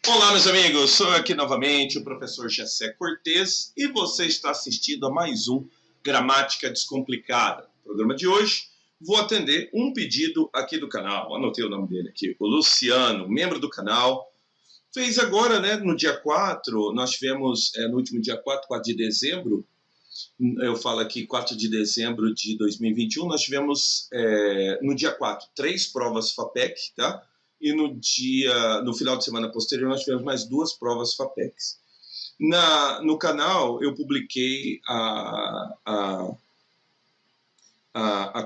Olá, meus amigos, sou aqui novamente o professor Gessé Cortez e você está assistindo a mais um Gramática Descomplicada. No programa de hoje, vou atender um pedido aqui do canal, anotei o nome dele aqui, o Luciano, membro do canal, fez agora, né, no dia 4, nós tivemos, no último dia 4 de dezembro, eu falo aqui 4 de dezembro de 2021, nós tivemos, no dia 4, 3 provas FAPEC, tá? E no final de semana posterior, nós tivemos mais 2 provas FAPECs. No canal, eu publiquei a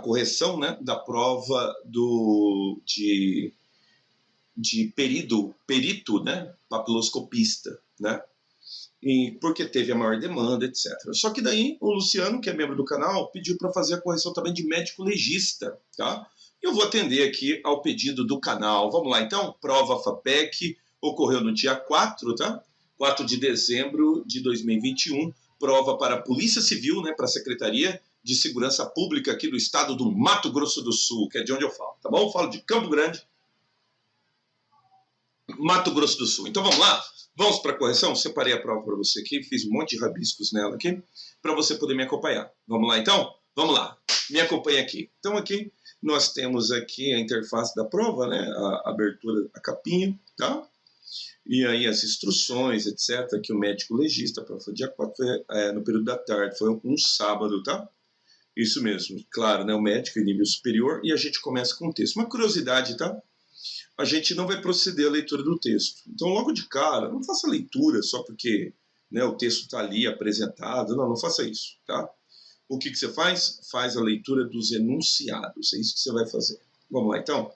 correção, né, da prova de perito, né, papiloscopista, né, porque teve a maior demanda, etc. Só que daí o Luciano, que é membro do canal, pediu para fazer a correção também de médico legista, tá? Eu vou atender aqui ao pedido do canal. Vamos lá, então. Prova FAPEC ocorreu no dia 4, tá? 4 de dezembro de 2021. Prova para a Polícia Civil, né? Para a Secretaria de Segurança Pública aqui do estado do Mato Grosso do Sul, que é de onde eu falo, tá bom? Eu falo de Campo Grande, Mato Grosso do Sul. Então vamos lá? Vamos para a correção? Separei a prova para você aqui, fiz um monte de rabiscos nela aqui, para você poder me acompanhar. Vamos lá então? Vamos lá. Me acompanha aqui. Então aqui nós temos aqui a interface da prova, né? A abertura, a capinha, tá? E aí as instruções, etc. Aqui o médico legista, a prova foi dia 4, foi, no período da tarde, foi um sábado, tá? Isso mesmo, claro, né? O médico em nível superior, e a gente começa com o texto. Uma curiosidade, tá? A gente não vai proceder à leitura do texto. Então, logo de cara, não faça leitura só porque, né, o texto está ali apresentado. Não faça isso, tá? O que você faz? Faz a leitura dos enunciados. É isso que você vai fazer. Vamos lá, então?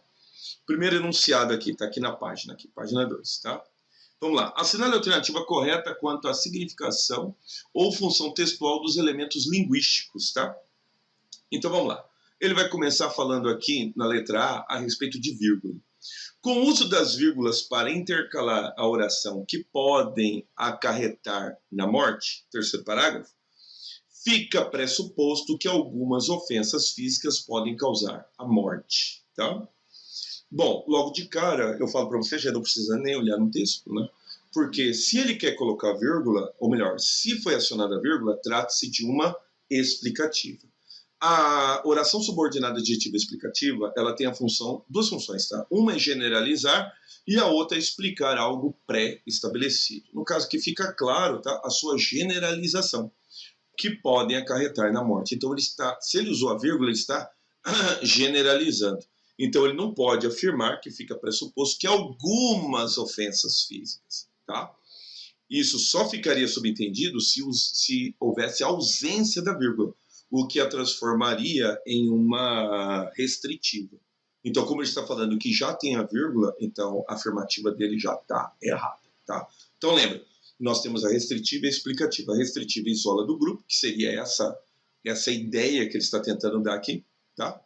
Primeiro enunciado aqui, está aqui na página, página 2, tá? Vamos lá. Assinale a alternativa correta quanto à significação ou função textual dos elementos linguísticos, tá? Então, vamos lá. Ele vai começar falando aqui, na letra A respeito de vírgula. Com o uso das vírgulas para intercalar a oração que podem acarretar na morte, terceiro parágrafo, fica pressuposto que algumas ofensas físicas podem causar a morte. Tá? Bom, logo de cara, eu falo para você, já não precisa nem olhar no texto, né? Porque se ele quer colocar vírgula, ou melhor, se foi acionada a vírgula, trata-se de uma explicativa. A oração subordinada adjetiva explicativa, ela tem duas funções, tá? Uma é generalizar e a outra é explicar algo pré-estabelecido. No caso que fica claro, tá? A sua generalização, que podem acarretar na morte. Então, se ele usou a vírgula, ele está generalizando. Então, ele não pode afirmar que fica pressuposto que algumas ofensas físicas, tá? Isso só ficaria subentendido se houvesse ausência da vírgula, o que a transformaria em uma restritiva. Então, como ele está falando que já tem a vírgula, então a afirmativa dele já está errada. Tá? Então, lembra, nós temos a restritiva e a explicativa. A restritiva isola do grupo, que seria essa ideia que ele está tentando dar aqui. Tá?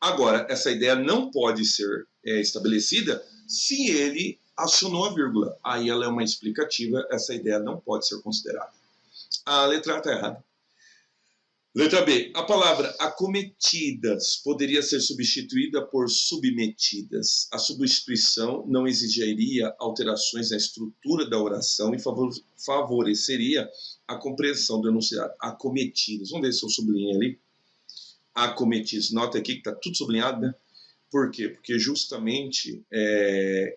Agora, essa ideia não pode ser estabelecida se ele acionou a vírgula. Aí ela é uma explicativa, essa ideia não pode ser considerada. A letra A está errada. Letra B. A palavra acometidas poderia ser substituída por submetidas. A substituição não exigiria alterações na estrutura da oração e favoreceria a compreensão do enunciado. Acometidas. Vamos ver se eu sublinho ali. Acometidas. Nota aqui que está tudo sublinhado, né? Por quê? Porque justamente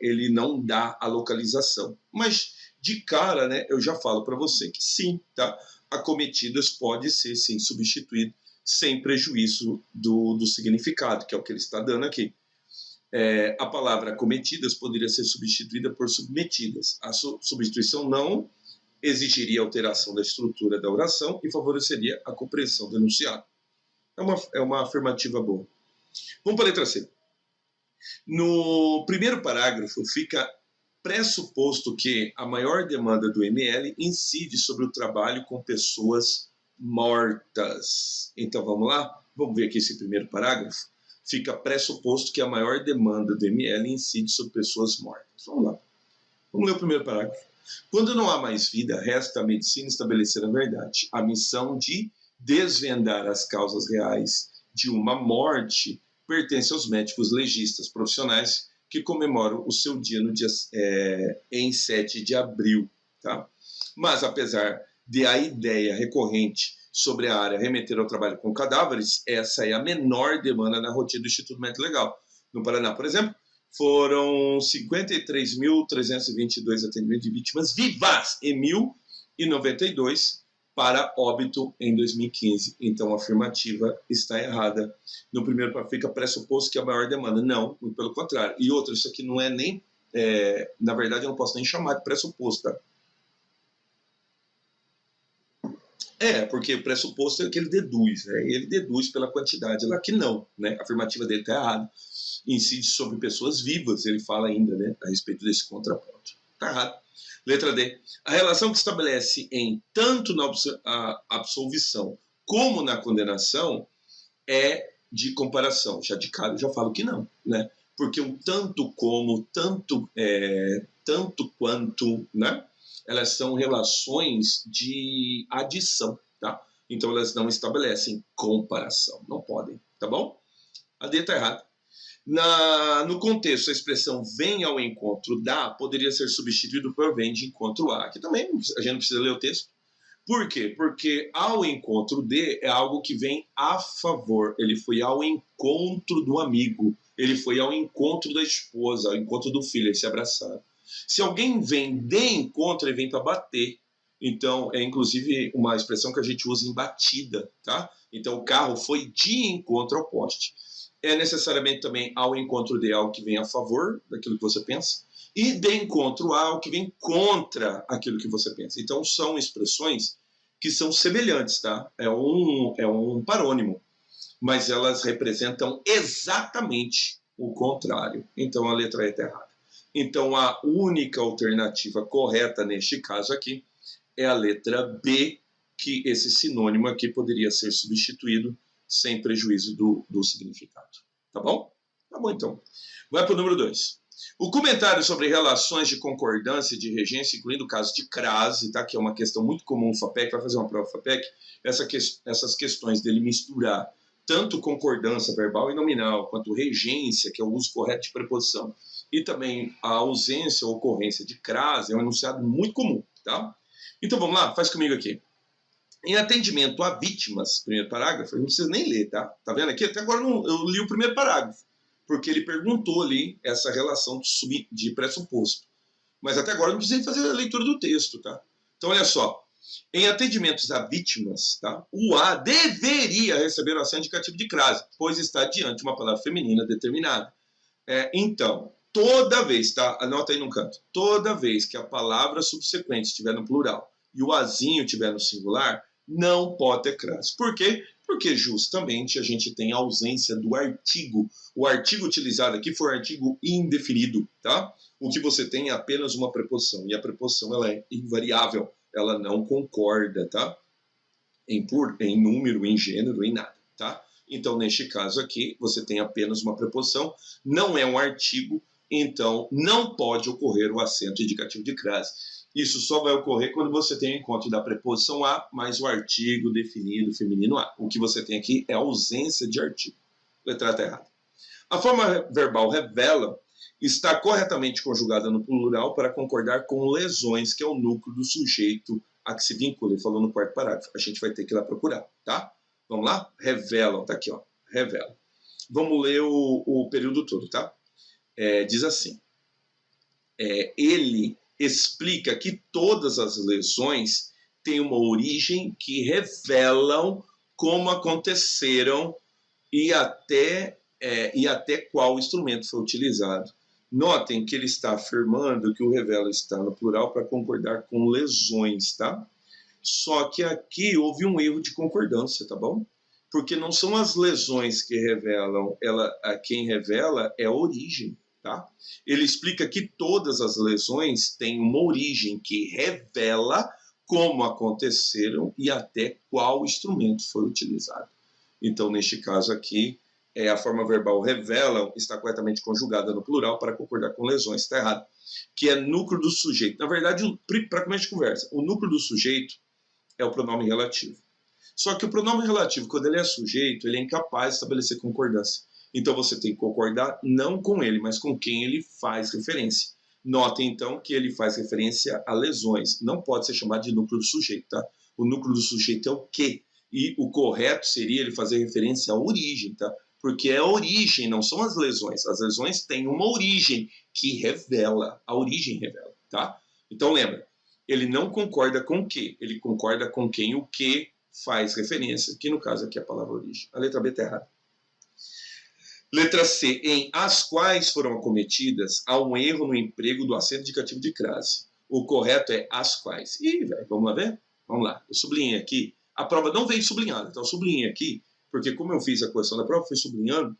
ele não dá a localização. Mas de cara, né, eu já falo para você que sim, tá? Acometidas pode ser, sim, substituído sem prejuízo do significado, que é o que ele está dando aqui. A palavra acometidas poderia ser substituída por submetidas. A substituição não exigiria alteração da estrutura da oração e favoreceria a compreensão do enunciado. É uma afirmativa boa. Vamos para a letra C. No primeiro parágrafo fica pressuposto que a maior demanda do ML incide sobre o trabalho com pessoas mortas. Então vamos lá? Vamos ver aqui esse primeiro parágrafo. Fica pressuposto que a maior demanda do ML incide sobre pessoas mortas. Vamos lá. Vamos ler o primeiro parágrafo. Quando não há mais vida, resta à medicina estabelecer a verdade. A missão de desvendar as causas reais de uma morte pertence aos médicos legistas profissionais que comemoram o seu dia no dia, em 7 de abril. Tá? Mas, apesar de a ideia recorrente sobre a área remeter ao trabalho com cadáveres, essa é a menor demanda na rotina do Instituto Médico Legal. No Paraná, por exemplo, foram 53.322 atendimentos de vítimas vivas e 1.092 para óbito em 2015. Então, a afirmativa está errada. No primeiro fica pressuposto que é a maior demanda. Não, muito pelo contrário. E outra, isso aqui não é nem... na verdade, eu não posso nem chamar de pressuposto, tá? Porque o pressuposto é que ele deduz, né? Ele deduz pela quantidade lá que não, né? A afirmativa dele está errada. Incide sobre pessoas vivas, ele fala ainda, né? A respeito desse contraponto. Está errado. Letra D. A relação que estabelece em tanto na absolvição como na condenação é de comparação. Já de cara eu já falo que não, né? Porque o tanto como, tanto quanto, né? Elas são relações de adição, tá? Então elas não estabelecem comparação, não podem, tá bom? A D está errada. No contexto, a expressão vem ao encontro da poderia ser substituído por vem de encontro a. Aqui também a gente não precisa ler o texto. Por quê? Porque ao encontro de é algo que vem a favor. Ele foi ao encontro do amigo. Ele foi ao encontro da esposa, ao encontro do filho. Eles se abraçaram. Se alguém vem de encontro, ele vem para bater. Então, é inclusive uma expressão que a gente usa em batida, tá? Então, o carro foi de encontro ao poste. É necessariamente também ao encontro de algo que vem a favor daquilo que você pensa, e de encontro a algo que vem contra aquilo que você pensa. Então, são expressões que são semelhantes, tá? É um parônimo, mas elas representam exatamente o contrário. Então, a letra E está errada. Então, a única alternativa correta neste caso aqui é a letra B, que esse sinônimo aqui poderia ser substituído sem prejuízo do significado. Tá bom? Tá bom, então. Vai para o número 2. O comentário sobre relações de concordância e de regência, incluindo o caso de crase, tá? Que é uma questão muito comum no FAPEC, vai fazer uma prova FAPEC, essas questões dele misturar tanto concordância verbal e nominal, quanto regência, que é o uso correto de preposição, e também a ausência ou ocorrência de crase, é um enunciado muito comum, tá? Então vamos lá, faz comigo aqui. Em atendimento a vítimas, primeiro parágrafo, não precisa nem ler, tá? Tá vendo aqui? Até agora eu li o primeiro parágrafo, porque ele perguntou ali essa relação de pressuposto. Mas até agora eu não precisei fazer a leitura do texto, tá? Então olha só. Em atendimentos a vítimas, tá? O A deveria receber o acento indicativo de crase, pois está diante de uma palavra feminina determinada. Então, toda vez, tá? Anota aí no canto. Toda vez que a palavra subsequente estiver no plural e o azinho estiver no singular, não pode ter crase. Por quê? Porque justamente a gente tem a ausência do artigo. O artigo utilizado aqui foi um artigo indefinido, tá? O que você tem é apenas uma preposição, e a preposição ela é invariável, ela não concorda, tá? Em número, em gênero, em nada, tá? Então, neste caso aqui, você tem apenas uma preposição, não é um artigo, então não pode ocorrer o acento indicativo de crase. Isso só vai ocorrer quando você tem o encontro da preposição a mais o artigo definido feminino a. O que você tem aqui é ausência de artigo. Letra está errada. A forma verbal revela está corretamente conjugada no plural para concordar com lesões, que é o núcleo do sujeito a que se vincula. Ele falou no quarto parágrafo. A gente vai ter que ir lá procurar, tá? Vamos lá? Revela. Tá aqui, ó. Revela. Vamos ler o período todo, tá? Diz assim. Ele explica que todas as lesões têm uma origem que revelam como aconteceram e até qual instrumento foi utilizado. Notem que ele está afirmando que o revela está no plural para concordar com lesões, tá? Só que aqui houve um erro de concordância, tá bom? Porque não são as lesões que revelam, quem revela é a origem. Tá? Ele explica que todas as lesões têm uma origem que revela como aconteceram e até qual instrumento foi utilizado. Então, neste caso aqui, a forma verbal revela está corretamente conjugada no plural para concordar com lesões, está errado. Que é núcleo do sujeito. Na verdade, para começo de conversa, o núcleo do sujeito é o pronome relativo. Só que o pronome relativo, quando ele é sujeito, ele é incapaz de estabelecer concordância. Então você tem que concordar não com ele, mas com quem ele faz referência. Notem, então, que ele faz referência a lesões. Não pode ser chamado de núcleo do sujeito, tá? O núcleo do sujeito é o quê? E o correto seria ele fazer referência à origem, tá? Porque é a origem, não são as lesões. As lesões têm uma origem que revela. A origem revela, tá? Então lembra, ele não concorda com o quê? Ele concorda com quem o que faz referência, que no caso aqui é a palavra origem. A letra B está errada. Letra C, em as quais foram acometidas, há um erro no emprego do acento indicativo de crase. O correto é as quais. Ih, velho, vamos lá ver? Vamos lá. Eu sublinhei aqui. A prova não veio sublinhada, então eu sublinhei aqui, porque como eu fiz a correção da prova, eu fui sublinhando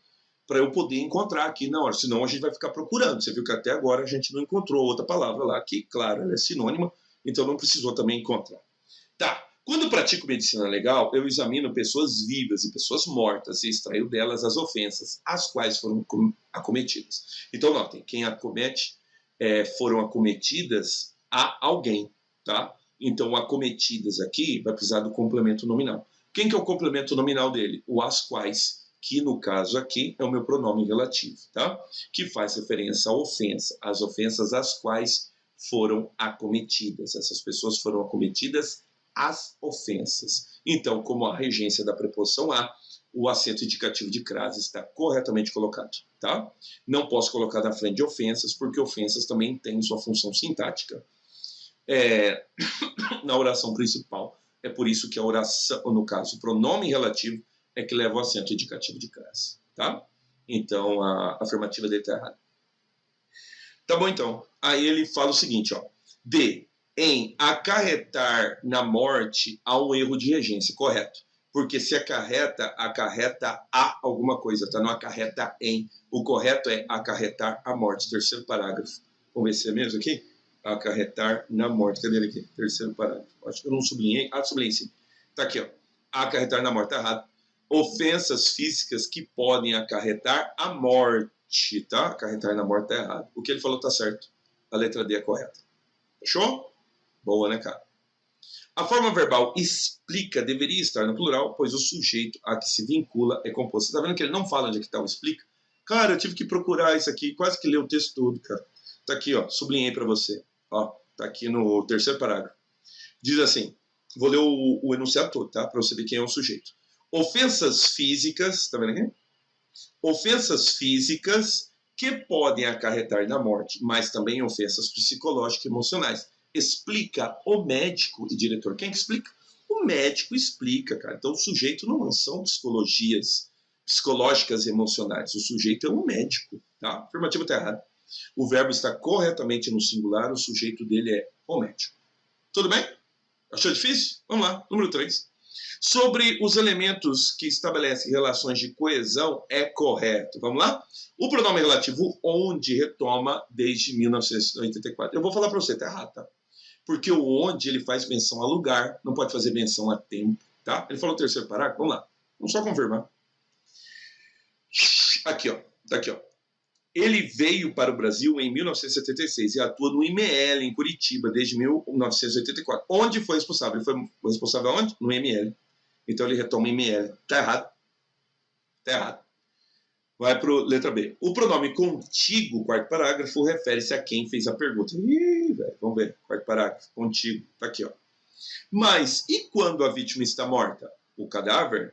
para eu poder encontrar aqui na hora, senão a gente vai ficar procurando. Você viu que até agora a gente não encontrou outra palavra lá, que, claro, ela é sinônima, então não precisou também encontrar. Tá. Quando eu pratico medicina legal, eu examino pessoas vivas e pessoas mortas e extraio delas as ofensas, as quais foram acometidas. Então, notem, quem acomete foram acometidas a alguém, tá? Então, acometidas aqui vai precisar do complemento nominal. Quem que é o complemento nominal dele? O as quais, que no caso aqui é o meu pronome relativo, tá? Que faz referência à ofensa, as ofensas às quais foram acometidas. Essas pessoas foram acometidas as ofensas. Então, como a regência da preposição a, o acento indicativo de crase está corretamente colocado, tá? Não posso colocar na frente de ofensas, porque ofensas também têm sua função sintática na oração principal. É por isso que a oração, no caso, o pronome relativo é que leva o acento indicativo de crase, tá? Então, a afirmativa dele está errada. Tá bom, então. Aí ele fala o seguinte, ó. D. Em acarretar na morte há um erro de regência, correto. Porque se acarreta a alguma coisa, tá? Não acarreta em. O correto é acarretar a morte. Terceiro parágrafo. Vamos ver se é mesmo aqui? Acarretar na morte. Cadê ele aqui? Terceiro parágrafo. Acho que eu não sublinhei. Ah, sublinhei sim. Tá aqui, ó. Acarretar na morte, tá errado. Ofensas físicas que podem acarretar a morte, tá? Acarretar na morte tá errado. O que ele falou tá certo. A letra D é correta. Fechou? Boa, né, cara? A forma verbal explica deveria estar no plural, pois o sujeito a que se vincula é composto. Você tá vendo que ele não fala onde é que tá o explica? Cara, eu tive que procurar isso aqui, quase que ler o texto todo, cara. Tá aqui, ó, sublinhei para você. Ó, tá aqui no terceiro parágrafo. Diz assim, vou ler o enunciado todo, tá? Para você ver quem é o sujeito. Ofensas físicas, tá vendo aqui? Ofensas físicas que podem acarretar na morte, mas também ofensas psicológicas e emocionais. Explica o médico e diretor. Quem que explica? O médico explica, cara. Então o sujeito não são psicologias psicológicas e emocionais. O sujeito é um médico, tá? A afirmativa está errada. O verbo está corretamente no singular, o sujeito dele é o médico. Tudo bem? Achou difícil? Vamos lá, número 3. Sobre os elementos que estabelecem relações de coesão é correto. Vamos lá? O pronome relativo onde retoma desde 1984. Eu vou falar para você, tá errado, tá? Porque o onde ele faz menção a lugar, não pode fazer menção a tempo, tá? Ele falou o terceiro parágrafo, vamos lá. Vamos só confirmar. Aqui, ó. Tá aqui, ó. Ele veio para o Brasil em 1976 e atua no IML, em Curitiba, desde 1984. Onde foi responsável? Ele foi responsável aonde? No IML. Então ele retoma IML. Tá errado. Tá errado. Vai para a letra B. O pronome contigo, quarto parágrafo, refere-se a quem fez a pergunta. Ih, velho, vamos ver. Quarto parágrafo, contigo. Tá aqui, ó. Mas, e quando a vítima está morta? O cadáver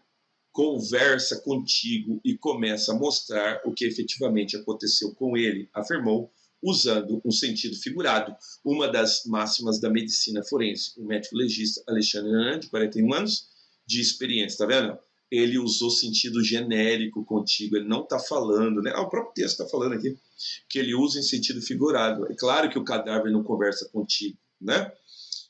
conversa contigo e começa a mostrar o que efetivamente aconteceu com ele, afirmou, usando um sentido figurado, uma das máximas da medicina forense. O médico legista Alexandre Renan, de 41 anos de experiência, tá vendo? Ele usou sentido genérico contigo, ele não está falando, né? O próprio texto está falando aqui, que ele usa em sentido figurado. É claro que o cadáver não conversa contigo, né?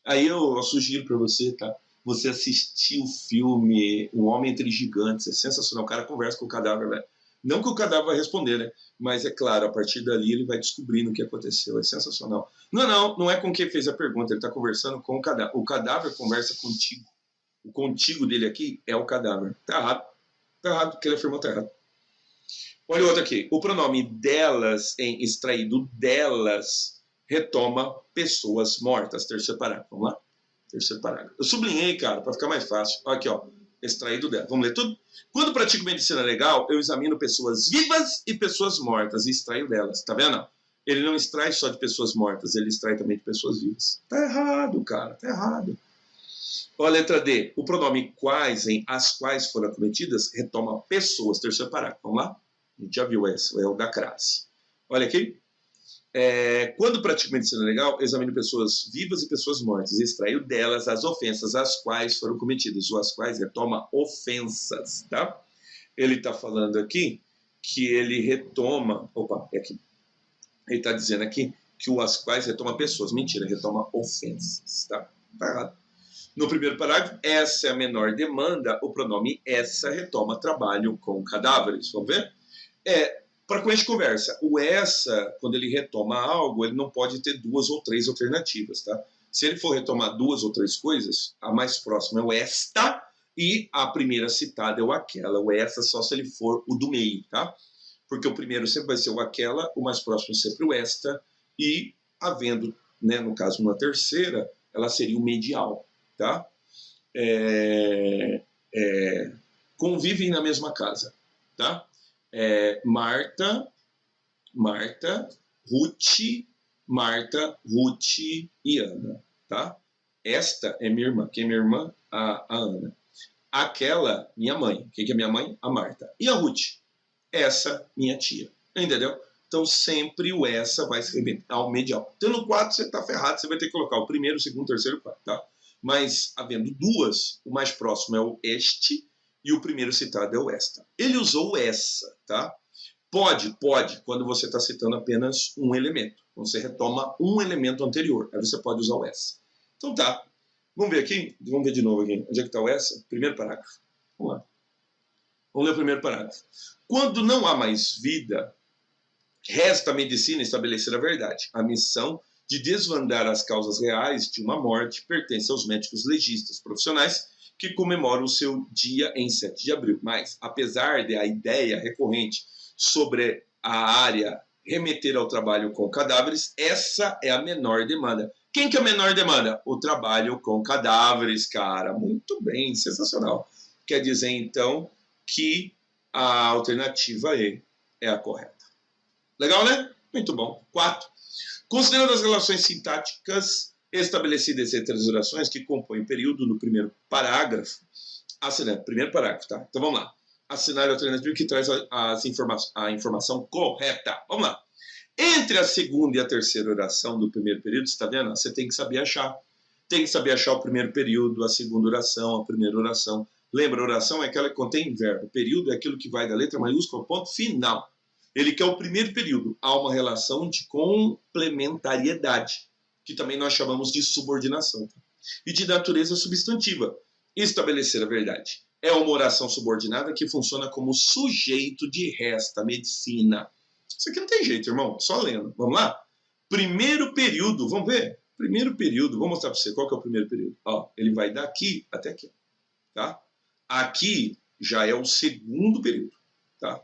Aí eu sugiro para você, tá? Você assistir o filme Um Homem Entre Gigantes, é sensacional, o cara conversa com o cadáver, velho. Não que o cadáver vai responder, né? Mas é claro, a partir dali ele vai descobrindo o que aconteceu, é sensacional. Não é com quem fez a pergunta, ele está conversando com o cadáver. O cadáver conversa contigo. O contigo dele aqui é o cadáver. Tá errado. Tá errado, o que ele afirmou tá errado. Olha o outro aqui. O pronome delas, em extraído delas, retoma pessoas mortas. Terceiro parágrafo. Vamos lá? Terceiro parágrafo. Eu sublinhei, cara, para ficar mais fácil. Aqui, ó. extraído dela. Vamos ler tudo? Quando pratico medicina legal, eu examino pessoas vivas e pessoas mortas e extraio delas. Tá vendo? Ele não extrai só de pessoas mortas, ele extrai também de pessoas vivas. Tá errado, cara, tá errado. Olha a letra D. O pronome quais, em as quais foram acometidas, retoma pessoas. Terceiro parágrafo. Vamos lá? A gente já viu essa, é o da crase. Olha aqui. Quando pratico medicina legal, examino pessoas vivas e pessoas mortas e extraio delas as ofensas as quais foram cometidas, ou as quais retoma ofensas, tá? Ele está falando aqui que ele retoma... Opa, é aqui. Ele está dizendo aqui que o as quais retoma pessoas. Mentira, retoma ofensas, tá? Tá errado. No primeiro parágrafo, essa é a menor demanda, o pronome essa retoma trabalho com cadáveres. Vamos ver? Para com a gente conversa, o essa, quando ele retoma algo, ele não pode ter duas ou três alternativas, tá? Se ele for retomar duas ou três coisas, a mais próxima é o esta e a primeira citada é o aquela. O essa só se ele for o do meio, tá? Porque o primeiro sempre vai ser o aquela, o mais próximo sempre o esta e havendo, né, no caso, uma terceira, ela seria o medial, tá? Convivem na mesma casa, tá? Marta, Ruth, e Ana, tá? Esta é minha irmã. Quem é minha irmã? A Ana. Aquela, minha mãe. Quem que é minha mãe? A Marta. E a Ruth? Essa, minha tia. Entendeu? Então, sempre o essa vai se repetir ao medial. Tendo 4, você está ferrado, você vai ter que colocar o primeiro, o segundo, o terceiro, o quarto, tá? Mas, havendo duas, o mais próximo é o este e o primeiro citado é o esta. Ele usou o essa, tá? Pode, quando você está citando apenas um elemento. Você retoma um elemento anterior, aí você pode usar o essa. Então tá, vamos ver aqui, vamos ver de novo aqui. Onde é que está o essa? Primeiro parágrafo. Vamos lá. Vamos ler o primeiro parágrafo. Quando não há mais vida, resta a medicina estabelecer a verdade. A missão de desvendar as causas reais de uma morte pertence aos médicos legistas profissionais que comemoram o seu dia em 7 de abril. Mas, apesar da ideia recorrente sobre a área remeter ao trabalho com cadáveres, essa é a menor demanda. Quem que é a menor demanda? O trabalho com cadáveres, cara. Muito bem, sensacional. Quer dizer, então, que a alternativa E é a correta. Legal, né? Muito bom. 4. Considerando as relações sintáticas estabelecidas entre as orações que compõem o período no primeiro parágrafo, primeiro parágrafo, tá? Então vamos lá. Assinar a alternativa que traz a informação correta. Vamos lá. Entre a segunda e a terceira oração do primeiro período, você está vendo? Você tem que saber achar. Tem que saber achar o primeiro período, a segunda oração, a primeira oração. Lembra, a oração é aquela que contém verbo. O período é aquilo que vai da letra maiúscula ao ponto final. Ele quer o primeiro período. Há uma relação de complementariedade, que também nós chamamos de subordinação. E de natureza substantiva. Estabelecer a verdade. É uma oração subordinada que funciona como sujeito de resta medicina. Isso aqui não tem jeito, irmão. Só lendo. Vamos lá? Primeiro período. Vamos ver? Primeiro período. Vou mostrar para você qual que é o primeiro período. Ó, ele vai daqui até aqui. Tá? Aqui já é o segundo período. Tá?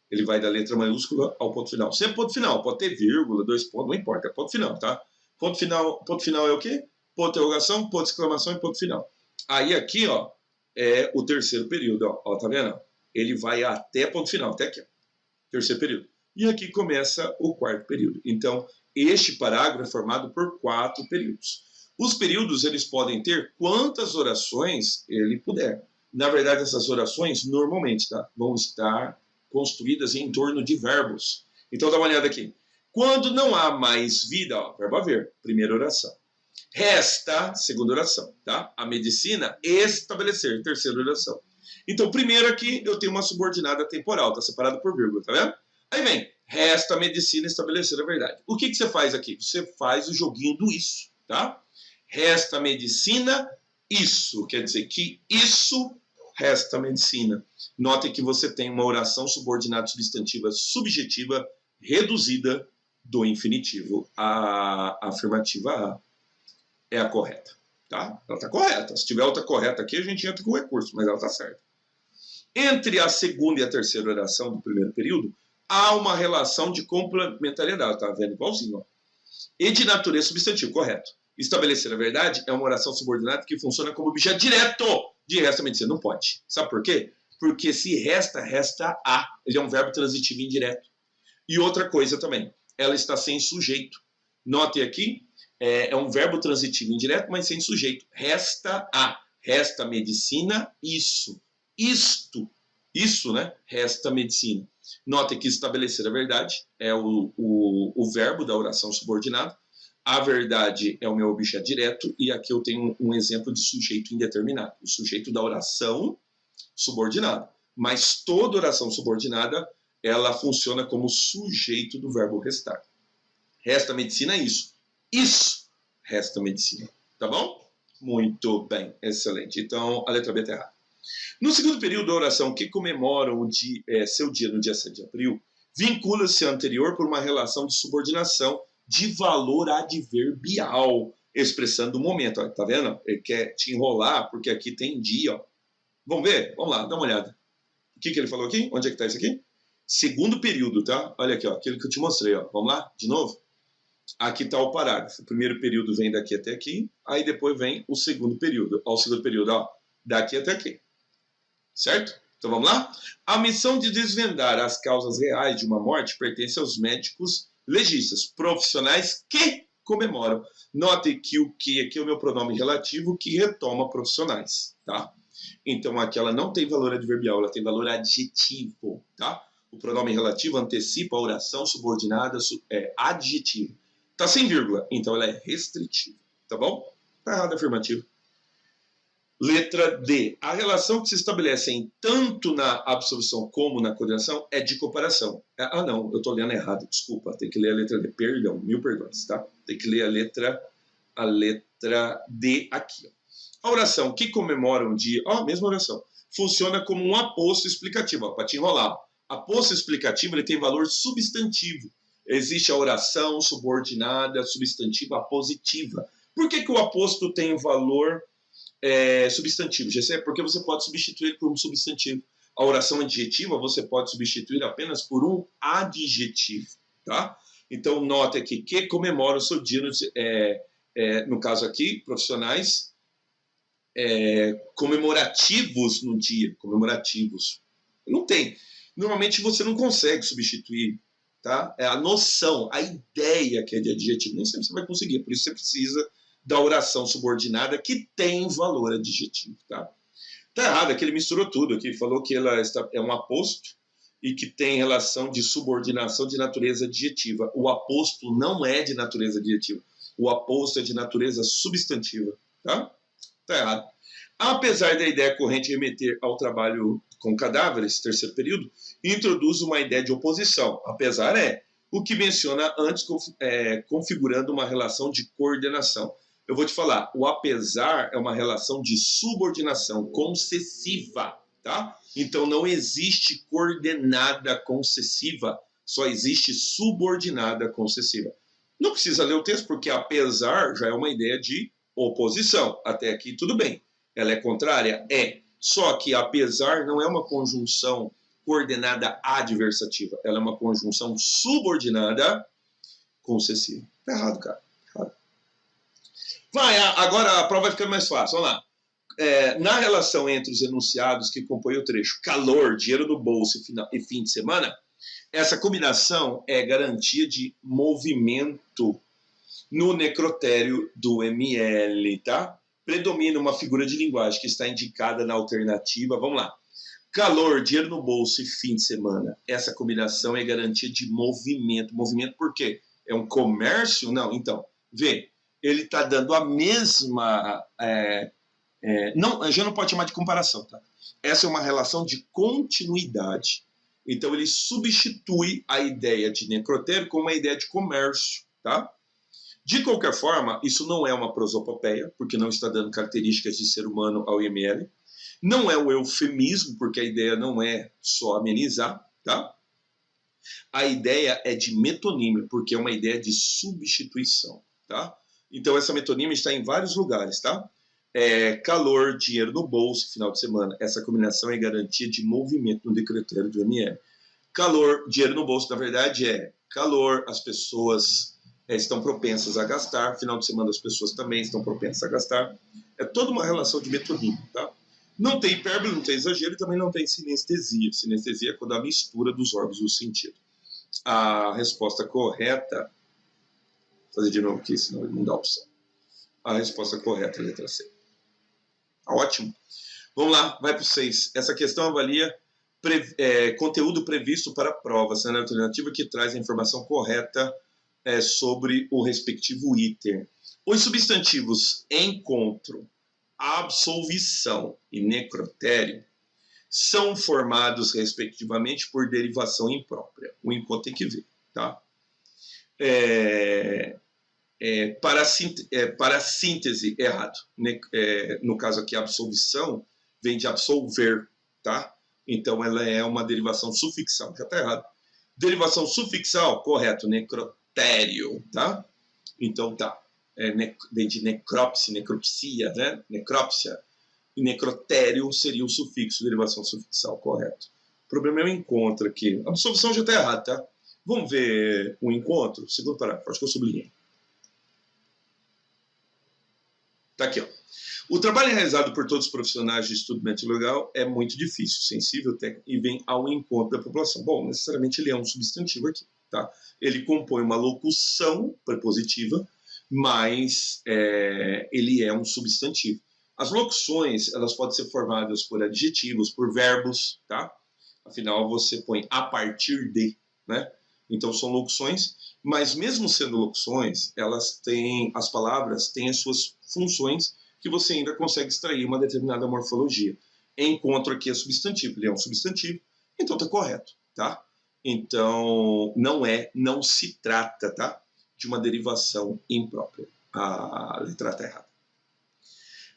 Ele vai da letra maiúscula ao ponto final. Sempre ponto final. Pode ter vírgula, 2 pontos, não importa. É ponto final, tá? Ponto final é o quê? Ponto de interrogação, ponto de exclamação e ponto final. Aí aqui, ó, é o terceiro período. Ó, tá vendo? Ele vai até ponto final, até aqui. Ó. Terceiro período. E aqui começa o quarto período. Então, este parágrafo é formado por 4 períodos. Os períodos, eles podem ter quantas orações ele puder. Na verdade, essas orações, normalmente, tá, vão estar construídas em torno de verbos. Então, dá uma olhada aqui. Quando não há mais vida, ó, verbo haver, primeira oração. Resta, segunda oração, tá? A medicina estabelecer, terceira oração. Então, primeiro aqui, eu tenho uma subordinada temporal, tá separado por vírgula, tá vendo? Aí vem, resta a medicina estabelecer a verdade. O que você faz aqui? Você faz o joguinho do isso, tá? Resta a medicina, isso. Quer dizer que isso resta a medicina. Note que você tem uma oração subordinada substantiva subjetiva reduzida do infinitivo. A afirmativa A é a correta, tá? Ela está correta. Se tiver outra correta aqui, a gente entra com o recurso, mas ela está certa. Entre a segunda e a terceira oração do primeiro período, há uma relação de complementariedade, tá vendo? Igualzinho, ó. E de natureza substantiva, correto. Estabelecer a verdade é uma oração subordinada que funciona como objeto direto de resta medicina. Não pode. Sabe por quê? Porque se resta, resta a. Ele é um verbo transitivo indireto. E outra coisa também, ela está sem sujeito. Note aqui, é um verbo transitivo indireto, mas sem sujeito. Resta a. Resta medicina, isso. Isso, né? Resta medicina. Note que estabelecer a verdade é o verbo da oração subordinada. A verdade é o meu objeto direto e aqui eu tenho um exemplo de sujeito indeterminado. O sujeito da oração subordinada. Mas toda oração subordinada, ela funciona como sujeito do verbo restar. Resta medicina é isso. Isso resta medicina. Tá bom? Muito bem, excelente. Então, a letra B está errada. No segundo período da oração que comemora seu dia no dia 7 de abril, vincula-se anterior por uma relação de subordinação de valor adverbial, expressando o momento. Ó, tá vendo? Ele quer te enrolar, porque aqui tem dia. Ó. Vamos ver? Vamos lá, dá uma olhada. O que ele falou aqui? Onde é que está isso aqui? Segundo período, tá? Olha aqui, ó, aquilo que eu te mostrei. Ó. Vamos lá, de novo? Aqui está o parágrafo. O primeiro período vem daqui até aqui, aí depois vem o segundo período. Ó, o segundo período, ó, daqui até aqui. Certo? Então vamos lá? A missão de desvendar as causas reais de uma morte pertence aos médicos legistas, profissionais que comemoram. Note que o que aqui é o meu pronome relativo que retoma profissionais, tá? Então aqui ela não tem valor adverbial, ela tem valor adjetivo, tá? O pronome relativo antecipa a oração subordinada adjetiva. Tá sem vírgula, então ela é restritiva, tá bom? Tá errado, afirmativo. Letra D. A relação que se estabelece tanto na absolvição como na condenação é de comparação. Ah, não, eu estou lendo errado, desculpa. Tem que ler a letra D. Perdão, mil perdões, tá? Tem que ler a letra D aqui. Ó. A oração que comemora um dia, mesma oração, funciona como um aposto explicativo, para te enrolar. Aposto explicativo ele tem valor substantivo. Existe a oração subordinada, substantiva, apositiva. Por que o aposto tem valor substantivo? Porque você pode substituir por um substantivo. A oração adjetiva você pode substituir apenas por um adjetivo, tá? Então note aqui que comemora o seu dia, no caso aqui, profissionais comemorativos no dia, comemorativos. Não tem. Normalmente você não consegue substituir, tá? É a noção, a ideia que é de adjetivo. Nem sempre você vai conseguir, por isso você precisa da oração subordinada que tem valor adjetivo, tá? Tá errado, é que ele misturou tudo aqui, falou que ela é um aposto e que tem relação de subordinação de natureza adjetiva. O aposto não é de natureza adjetiva, o aposto é de natureza substantiva, tá? Tá errado. Apesar da ideia corrente remeter ao trabalho com cadáveres, terceiro período, introduz uma ideia de oposição. Apesar o que menciona antes, configurando uma relação de coordenação. Eu vou te falar, o apesar é uma relação de subordinação concessiva, tá? Então não existe coordenada concessiva, só existe subordinada concessiva. Não precisa ler o texto, porque apesar já é uma ideia de oposição. Até aqui tudo bem. Ela é contrária? É. Só que apesar não é uma conjunção coordenada adversativa, ela é uma conjunção subordinada concessiva. Tá errado, cara. Agora a prova vai ficando mais fácil. Vamos lá. Na relação entre os enunciados que compõem o trecho calor, dinheiro no bolso e fim de semana, essa combinação é garantia de movimento no necrotério do ML, tá? Predomina uma figura de linguagem que está indicada na alternativa. Vamos lá. Calor, dinheiro no bolso e fim de semana. Essa combinação é garantia de movimento. Movimento por quê? É um comércio? Não, então, vê. Ele está dando a mesma... não, já não pode chamar de comparação, tá? Essa é uma relação de continuidade. Então, ele substitui a ideia de necrotério com uma ideia de comércio, tá? De qualquer forma, isso não é uma prosopopeia, porque não está dando características de ser humano ao IML. Não é um eufemismo, porque a ideia não é só amenizar, tá? A ideia é de metonímia, porque é uma ideia de substituição, tá? Então, essa metonímia está em vários lugares, tá? Calor, dinheiro no bolso, final de semana. Essa combinação é garantia de movimento no decretério do ML. Calor, dinheiro no bolso, na verdade, calor, as pessoas estão propensas a gastar, final de semana as pessoas também estão propensas a gastar. É toda uma relação de metonímio, tá? Não tem hipérbole, não tem exagero e também não tem sinestesia. Sinestesia é quando há mistura dos órgãos do sentido. A resposta correta, vou fazer de novo aqui, senão ele não dá opção. A resposta correta é a letra C. Ótimo. Vamos lá, vai para o 6. Essa questão avalia conteúdo previsto para a prova, sendo a alternativa que traz a informação correta sobre o respectivo item. Os substantivos encontro, absolvição e necrotério são formados, respectivamente, por derivação imprópria. O encontro tem que ver, tá? Para a síntese, errado. No caso aqui, a absolvição vem de absolver, tá? Então, ela é uma derivação sufixal. Já está errado. Derivação sufixal, correto, necrotério, tá? Então, tá. Vem de necrópsia, necropsia, né? Necrópsia. E necrotério seria o sufixo, derivação sufixal, correto. O problema é o encontro aqui. A absolvição já está errada, tá? Vamos ver o encontro? Segundo parágrafo, acho que eu sublinhei. Tá aqui, ó. O trabalho realizado por todos os profissionais de estudo médico legal é muito difícil, sensível, técnico e vem ao encontro da população. Bom, necessariamente ele é um substantivo aqui, tá? Ele compõe uma locução prepositiva, mas ele é um substantivo. As locuções, elas podem ser formadas por adjetivos, por verbos, tá? Afinal, você põe a partir de, né? Então, são locuções, mas mesmo sendo locuções, as palavras têm as suas funções que você ainda consegue extrair uma determinada morfologia. Encontro aqui é substantivo, ele é um substantivo, então está correto, tá? Então, não se trata, tá? De uma derivação imprópria. A letra está errada.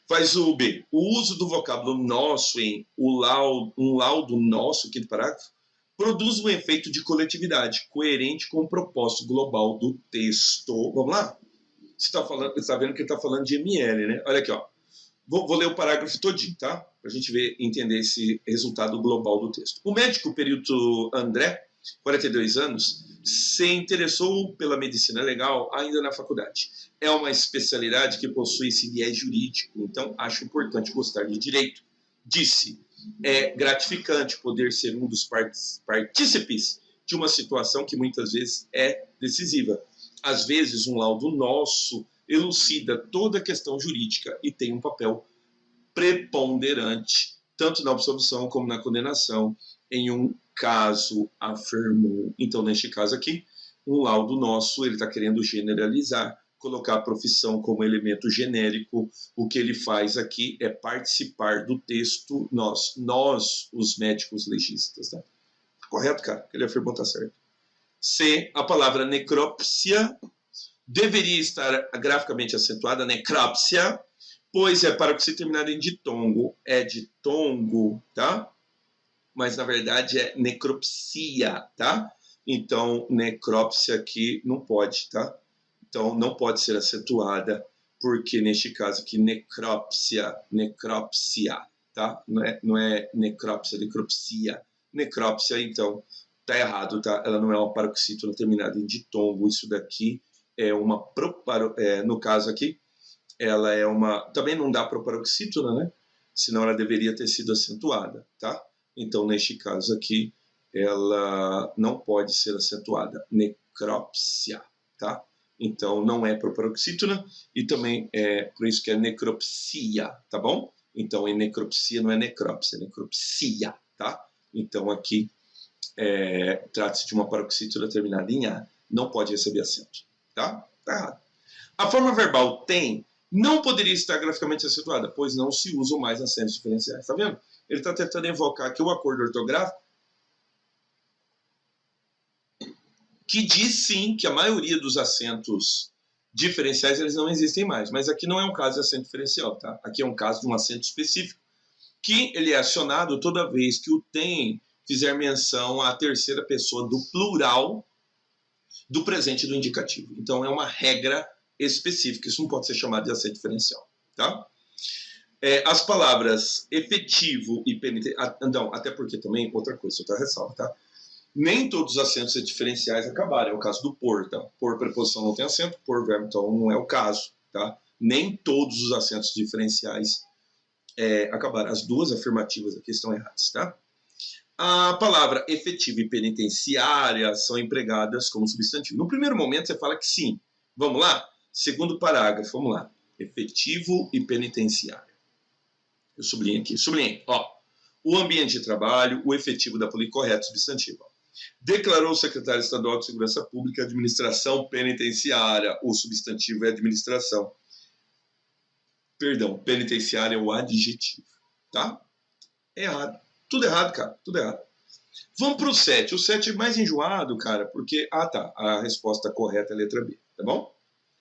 Faz o B. O uso do vocábulo nosso em um laudo nosso, quinto parágrafo, produz um efeito de coletividade coerente com o propósito global do texto. Vamos lá? Você está vendo que ele está falando de ML, né? Olha aqui, ó. Vou ler o parágrafo todinho, tá? Para a gente entender esse resultado global do texto. O médico perito André, 42 anos, se interessou pela medicina legal ainda na faculdade. É uma especialidade que possui esse viés jurídico, então acho importante gostar de direito. Disse, é gratificante poder ser um dos partícipes de uma situação que muitas vezes é decisiva. Às vezes, um laudo nosso elucida toda a questão jurídica e tem um papel preponderante, tanto na absolvição como na condenação, em um caso, afirmou. Então, neste caso aqui, um laudo nosso, ele está querendo generalizar, colocar a profissão como elemento genérico. O que ele faz aqui é participar do texto nós, os médicos legistas. Tá? Correto, cara? Ele afirmou, tá certo. C, a palavra necrópsia deveria estar graficamente acentuada, necrópsia, pois é paroxítona terminada em ditongo. É ditongo, tá? Mas na verdade é necropsia, tá? Então, necrópsia aqui não pode, tá? Então, não pode ser acentuada, porque neste caso aqui, necrópsia, tá? Não é necrópsia, necropsia. Necrópsia, então, tá errado, tá? Ela não é uma paroxítona terminada em ditongo. Isso daqui é uma no caso aqui, ela é uma... Também não dá proparoxítona, né? Senão ela deveria ter sido acentuada, tá? Então, neste caso aqui, ela não pode ser acentuada. Necrópsia, tá? Então, não é proparoxítona e também é por isso que é necropsia, tá bom? Então, em necropsia não é necrópsia, é necropsia, tá? Então, aqui, trata-se de uma paroxítona terminada em A. Não pode receber acento, tá? Tá errado. A forma verbal tem não poderia estar graficamente acentuada, pois não se usam mais acentos diferenciais. Tá vendo? Ele está tentando evocar aqui o acordo ortográfico, que diz sim que a maioria dos acentos diferenciais eles não existem mais. Mas aqui não é um caso de acento diferencial, tá? Aqui é um caso de um acento específico, que ele é acionado toda vez que o tem fizer menção à terceira pessoa do plural do presente do indicativo. Então é uma regra específica, isso não pode ser chamado de acento diferencial, tá? As palavras efetivo e penitente... Não, até porque também, outra coisa, outra ressalva, tá? Nem todos os acentos diferenciais acabaram. É o caso do por, tá? Por preposição não tem acento, por verbo então não é o caso, tá? Nem todos os acentos diferenciais acabaram. As duas afirmativas aqui estão erradas, tá? A palavra efetiva e penitenciária são empregadas como substantivo. No primeiro momento você fala que sim. Vamos lá? Segundo parágrafo, vamos lá. Efetivo e penitenciário. Eu sublinho aqui. Sublinhei. Ó, o ambiente de trabalho, o efetivo da política, correto, substantivo. Declarou o secretário estadual de Segurança Pública, administração penitenciária. O substantivo é administração. Perdão, penitenciária é o adjetivo. Tá? Errado. Tudo errado, cara. Tudo errado. Vamos para o 7. O 7 é mais enjoado, cara, porque... Ah, tá. A resposta correta é a letra B, tá bom?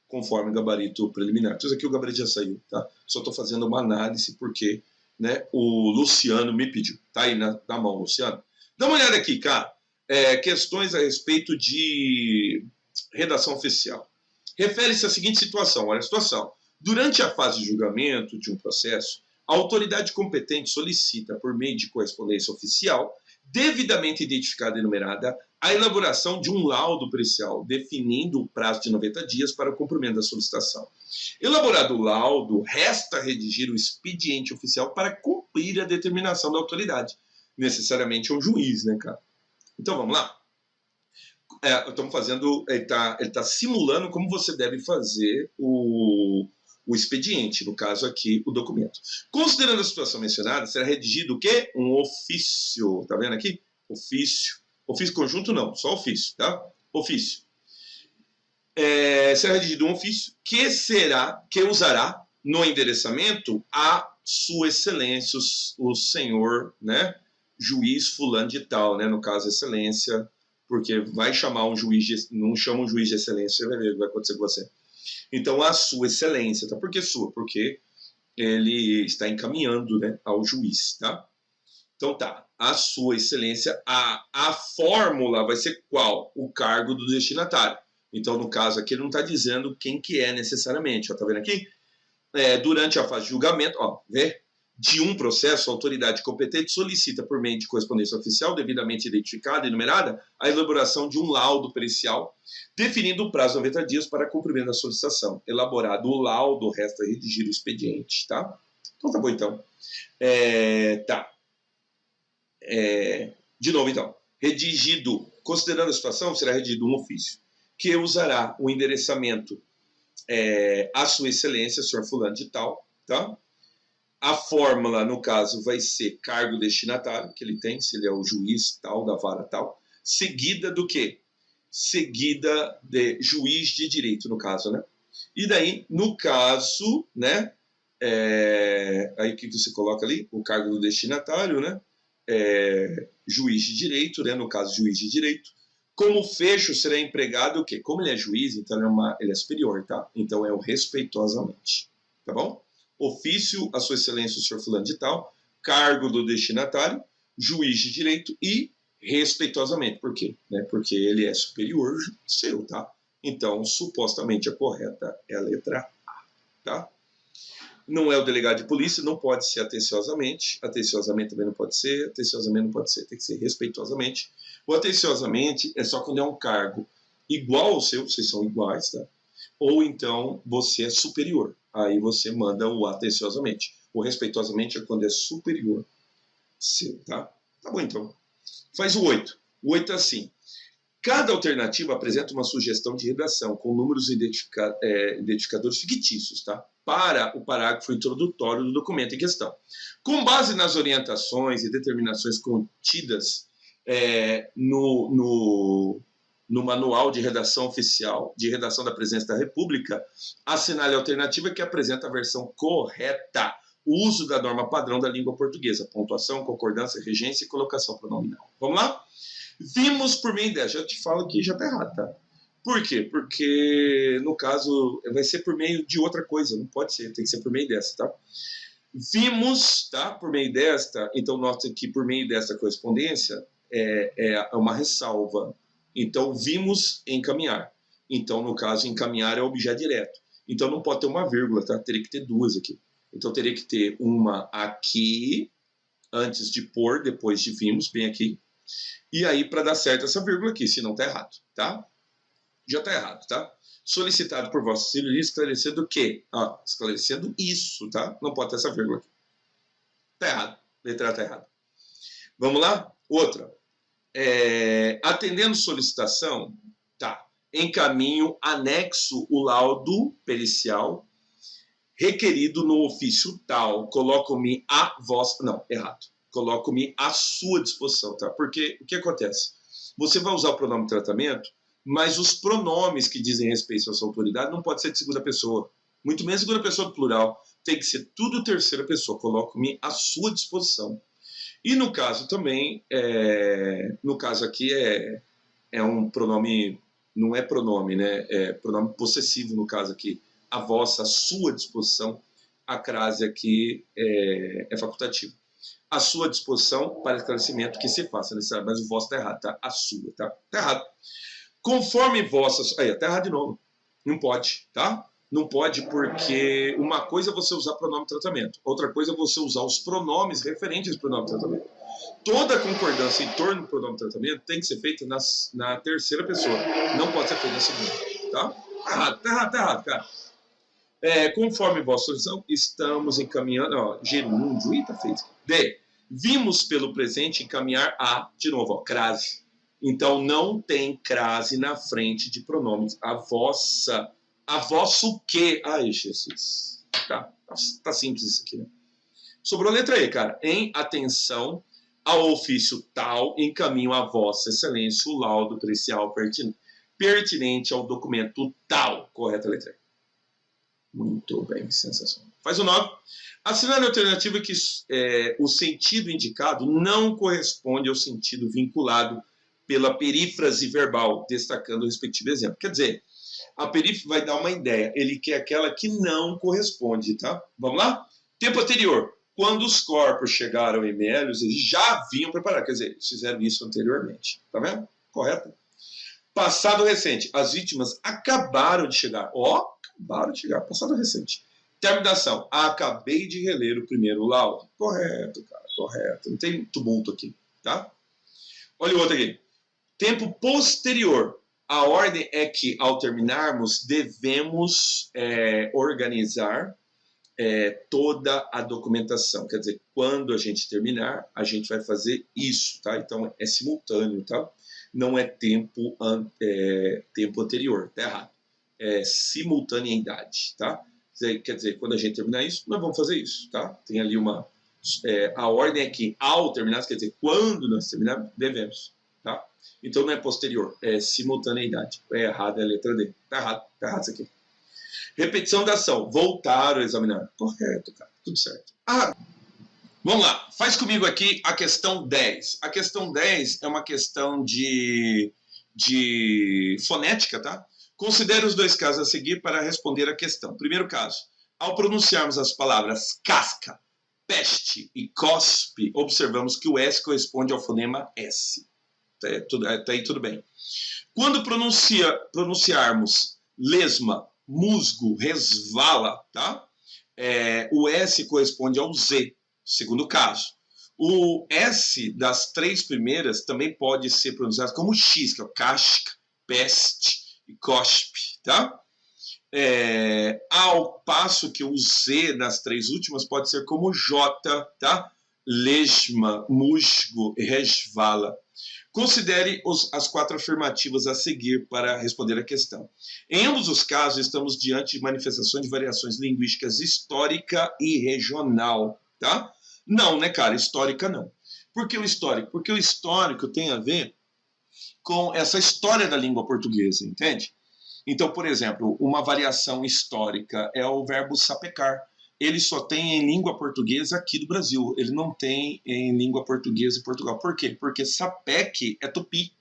Conforme o gabarito preliminar. Então, aqui o gabarito já saiu, tá? Só estou fazendo uma análise porque, né, o Luciano me pediu. Tá aí na mão, Luciano. Dá uma olhada aqui, cara. Questões a respeito de redação oficial. Refere-se à seguinte situação. Olha a situação. Durante a fase de julgamento de um processo, a autoridade competente solicita, por meio de correspondência oficial, devidamente identificada e enumerada, a elaboração de um laudo pericial, definindo o prazo de 90 dias para o cumprimento da solicitação. Elaborado o laudo, resta redigir o expediente oficial para cumprir a determinação da autoridade. Necessariamente é um juiz, né, cara? Então, vamos lá. Estamos fazendo... Ele tá simulando como você deve fazer o expediente, no caso aqui, o documento. Considerando a situação mencionada, será redigido o quê? Um ofício. Tá vendo aqui? Ofício. Ofício conjunto não, só ofício, tá? Ofício. Será redigido um ofício que usará no endereçamento a sua excelência, o senhor, né? Juiz fulano de tal, né? No caso, excelência, porque vai chamar um juiz, não chama um juiz de excelência, você vai ver o que vai acontecer com você. Então, a sua excelência, tá? Por que sua? Porque ele está encaminhando, né, ao juiz, tá? Então, tá. A sua excelência, a fórmula vai ser qual? O cargo do destinatário. Então, no caso aqui, ele não está dizendo quem que é necessariamente. Ó, tá vendo aqui? Durante a fase de julgamento, ó, vê? De um processo, a autoridade competente solicita, por meio de correspondência oficial devidamente identificada e numerada, a elaboração de um laudo pericial, definindo o prazo de 90 dias para cumprimento da solicitação. Elaborado o laudo, resta redigir o expediente, tá? Então tá bom, então. Tá. De novo, então. Redigido, considerando a situação, será redigido um ofício, que usará o endereçamento a sua excelência, senhor fulano de tal, tá? A fórmula, no caso, vai ser cargo destinatário, que ele tem, se ele é o juiz tal, da vara tal, seguida do quê? Seguida de juiz de direito, no caso, né? E daí, no caso, né? Aí o que você coloca ali? O cargo do destinatário, né? Juiz de direito, né? No caso, juiz de direito. Como fecho será empregado o quê? Como ele é juiz, então ele é superior, tá? Então é o respeitosamente, tá bom? Ofício, a sua excelência, o senhor fulano de tal, cargo do destinatário, juiz de direito e respeitosamente. Por quê? Porque ele é superior seu, tá? Então, supostamente a correta é a letra A, tá? Não é o delegado de polícia, não pode ser atenciosamente também não pode ser, atenciosamente não pode ser, tem que ser respeitosamente. O atenciosamente é só quando é um cargo igual ao seu, vocês são iguais, tá? Ou então você é superior, aí você manda o atenciosamente. O respeitosamente é quando é superior seu, tá? Tá bom, então. Faz o 8. O 8 é assim. Cada alternativa apresenta uma sugestão de redação com números identificadores fictícios, tá? Para o parágrafo introdutório do documento em questão. Com base nas orientações e determinações contidas no Manual de Redação Oficial, de Redação da Presidência da República, assinale a alternativa que apresenta a versão correta, o uso da norma padrão da língua portuguesa, pontuação, concordância, regência e colocação pronominal. Vamos lá? Vimos por meio dessa, já te falo que já está errado, tá? Por quê? Porque, no caso, vai ser por meio de outra coisa, não pode ser, tem que ser por meio dessa, tá? Vimos, tá? Por meio desta, então nota que por meio desta correspondência é uma ressalva. Então, vimos encaminhar. Então, no caso, encaminhar é objeto direto. Então, não pode ter uma vírgula, tá? Teria que ter duas aqui. Então, teria que ter uma aqui, antes de por, depois de vimos, bem aqui. E aí, para dar certo essa vírgula aqui, senão tá errado, tá? Já tá errado, tá? Solicitado por vossa senhoria esclarecendo o quê? Esclarecendo isso, tá? Não pode ter essa vírgula aqui. Tá errado. Letra A tá errada. Vamos lá? Outra. Atendendo solicitação, tá. Encaminho anexo o laudo pericial requerido no ofício tal. Coloco-me a vossa... Não, errado. Coloco-me à sua disposição, tá? Porque o que acontece? Você vai usar o pronome de tratamento, mas os pronomes que dizem respeito à sua autoridade não pode ser de segunda pessoa. Muito menos segunda pessoa do plural. Tem que ser tudo terceira pessoa. Coloco-me à sua disposição. E no caso também, no caso aqui é um pronome, não é pronome, né? É pronome possessivo no caso aqui. A vossa, a sua disposição. A crase aqui é facultativa. A sua disposição para esclarecimento que se faça necessário. Mas o vosso está errado, tá? A sua, tá? Tá errado. Conforme vossas... Aí, tá errado de novo. Não pode, tá? Não pode porque uma coisa é você usar pronome de tratamento. Outra coisa é você usar os pronomes referentes ao pronome de tratamento. Toda concordância em torno do pronome de tratamento tem que ser feita na terceira pessoa. Não pode ser feita na segunda, tá? Tá errado, cara. Conforme vossa solução, estamos encaminhando... gerúndio, tá feito. D. Vimos pelo presente encaminhar a... De novo, crase. Então, não tem crase na frente de pronomes. A vossa o quê? Ai, Jesus. Tá simples isso aqui, né? Sobrou a letra E, cara. Em atenção ao ofício tal, encaminho a vossa excelência o laudo pericial pertinente ao documento tal. Correta a letra E. Muito bem, sensacional. Faz o 9. Assinale a alternativa que o sentido indicado não corresponde ao sentido vinculado pela perífrase verbal, destacando o respectivo exemplo. Quer dizer, a perífrase vai dar uma ideia. Ele quer aquela que não corresponde, tá? Vamos lá? Tempo anterior. Quando os corpos chegaram em Mélios, eles já haviam preparado. Quer dizer, eles fizeram isso anteriormente. Tá vendo? Correto? Passado recente. As vítimas acabaram de chegar. Acabaram de chegar. Passado recente. Terminação. Acabei de reler o primeiro laudo. Correto, cara. Correto. Não tem tumulto aqui, tá? Olha o outro aqui. Tempo posterior. A ordem é que, ao terminarmos, devemos organizar toda a documentação. Quer dizer, quando a gente terminar, a gente vai fazer isso, tá? Então, é simultâneo, tá? Não é tempo anterior, tá errado. É simultaneidade, tá? Quer dizer, quando a gente terminar isso, nós vamos fazer isso, tá? Tem ali a ordem é que, ao terminar, quer dizer, quando nós terminarmos, devemos, tá? Então não é posterior, é simultaneidade. É errado, é a letra D. Tá errado isso aqui. Repetição da ação. Voltar a examinar. Correto, cara. Tudo certo. Vamos lá. Faz comigo aqui a questão 10. A questão 10 é uma questão de fonética, tá? Considere os dois casos a seguir para responder a questão. Primeiro caso. Ao pronunciarmos as palavras casca, peste e cospe, observamos que o S corresponde ao fonema S. Tá aí tudo bem. Quando pronunciarmos lesma, musgo, resvala, tá? O S corresponde ao Z, segundo caso. O S das três primeiras também pode ser pronunciado como X, que é o casca, peste e cospe, tá? Ao passo que o Z das três últimas pode ser como J, tá? Lesma, musgo e resvala. Considere as quatro afirmativas a seguir para responder a questão. Em ambos os casos, estamos diante de manifestações de variações linguísticas histórica e regional, tá? Não, né, cara? Histórica não. Por que o histórico? Porque o histórico tem a ver com essa história da língua portuguesa, entende? Então, por exemplo, uma variação histórica é o verbo sapecar. Ele só tem em língua portuguesa aqui do Brasil. Ele não tem em língua portuguesa em Portugal. Por quê? Porque sapeque é tupi.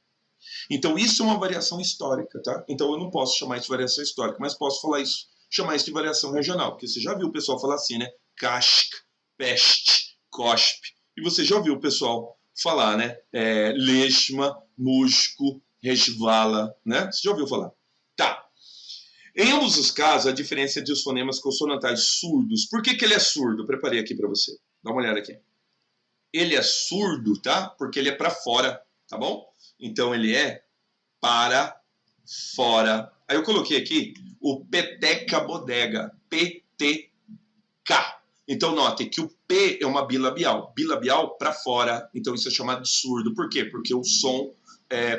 Então isso é uma variação histórica, tá? Então eu não posso chamar isso de variação histórica, mas posso chamar isso de variação regional, porque você já viu o pessoal falar assim, né? Casca, peste, cospe. E você já ouviu o pessoal falar, né? Lesma, musgo, resvala, né? Você já ouviu falar? Tá. Em ambos os casos, a diferença é de os fonemas consonantais surdos. Por que ele é surdo? Eu preparei aqui para você. Dá uma olhada aqui. Ele é surdo, tá? Porque ele é para fora. tá bom? Então ele é para fora. Aí eu coloquei aqui o peteca bodega, PTK. Então note que o P é uma bilabial, bilabial para fora, então isso é chamado de surdo. Por quê? Porque o som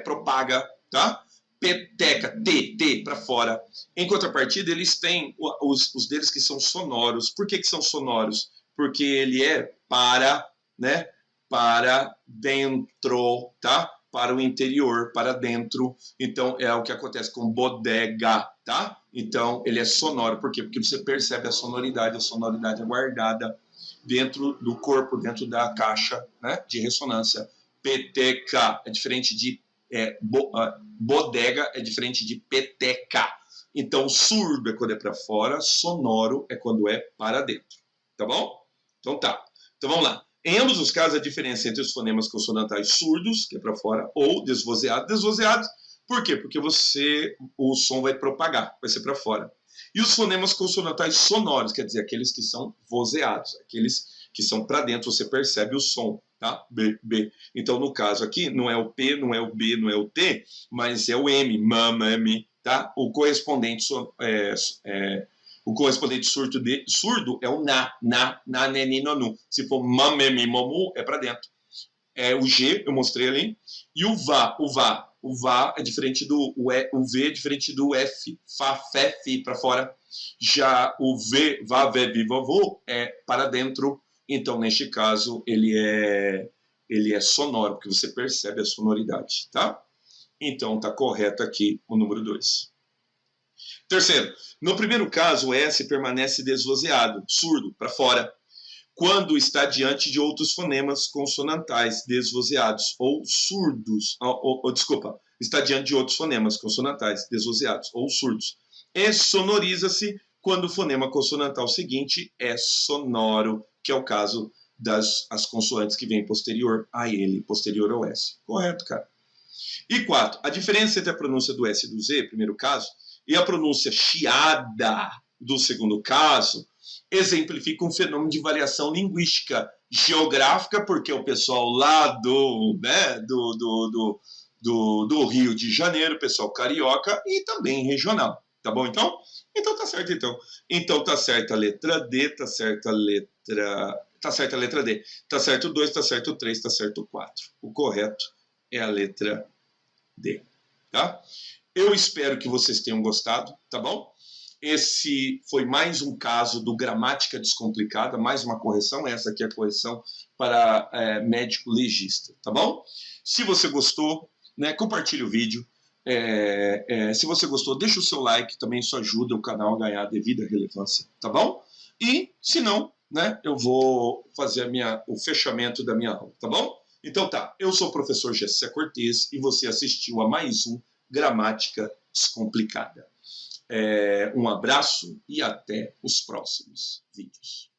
propaga, tá? Peteca, T para fora. Em contrapartida, eles têm os deles que são sonoros. Por que são sonoros? Porque ele é para, né? Para dentro, tá? Para o interior, para dentro. Então, é o que acontece com bodega, tá? Então, ele é sonoro. Por quê? Porque você percebe a sonoridade é guardada dentro do corpo, dentro da caixa, né, de ressonância. PTK é diferente de bodega, é diferente de PTK. Então, surdo é quando é para fora, sonoro é quando é para dentro. Tá bom? Então tá. Então vamos lá. Em ambos os casos, a diferença entre os fonemas consonantais surdos, que é para fora, ou desvozeados. Desvozeados, por quê? Porque o som vai propagar, vai ser para fora. E os fonemas consonantais sonoros, quer dizer, aqueles que são vozeados, aqueles que são para dentro, você percebe o som, tá? B, B. Então, no caso aqui, não é o P, não é o B, não é o T, mas é o M, M, tá? O correspondente surdo é o na, neni, nonu. Se for mamemi, momu, é para dentro. O G, eu mostrei ali. E o vá é diferente do o V é diferente do F, Fá, Fé, Fi, para fora. Já o V, Vá, Vé, Vi, Vovô, é para dentro. Então, neste caso, ele é sonoro, porque você percebe a sonoridade, tá? Então, tá correto aqui o número 2. Terceiro, no primeiro caso, o S permanece desvozeado, surdo, para fora, quando está diante de outros fonemas consonantais desvozeados ou surdos, desculpa, está diante de outros fonemas consonantais desvozeados ou surdos. E sonoriza-se quando o fonema consonantal seguinte é sonoro, que é o caso das consoantes que vêm posterior a ele, posterior ao S. Correto, cara. E 4. A diferença entre a pronúncia do S e do Z, primeiro caso, e a pronúncia chiada do segundo caso, exemplifica um fenômeno de variação linguística geográfica, porque o pessoal lá do Rio de Janeiro, pessoal carioca, e também regional. Tá bom, então? Então tá certo, então. Então tá certa a letra D, tá certa a letra... Tá certa a letra D. Tá certo o 2, tá certo o 3, tá certo o 4. O correto é a letra D. Tá? Eu espero que vocês tenham gostado, tá bom? Esse foi mais um caso do Gramática Descomplicada, mais uma correção. Essa aqui é a correção para médico legista, tá bom? Se você gostou, né, compartilhe o vídeo. Se você gostou, deixa o seu like, também isso ajuda o canal a ganhar a devida relevância, tá bom? E, se não, né, eu vou fazer o fechamento da minha aula, tá bom? Então tá, eu sou o professor Gessé Cortez e você assistiu a mais um Gramática Descomplicada. Um abraço e até os próximos vídeos.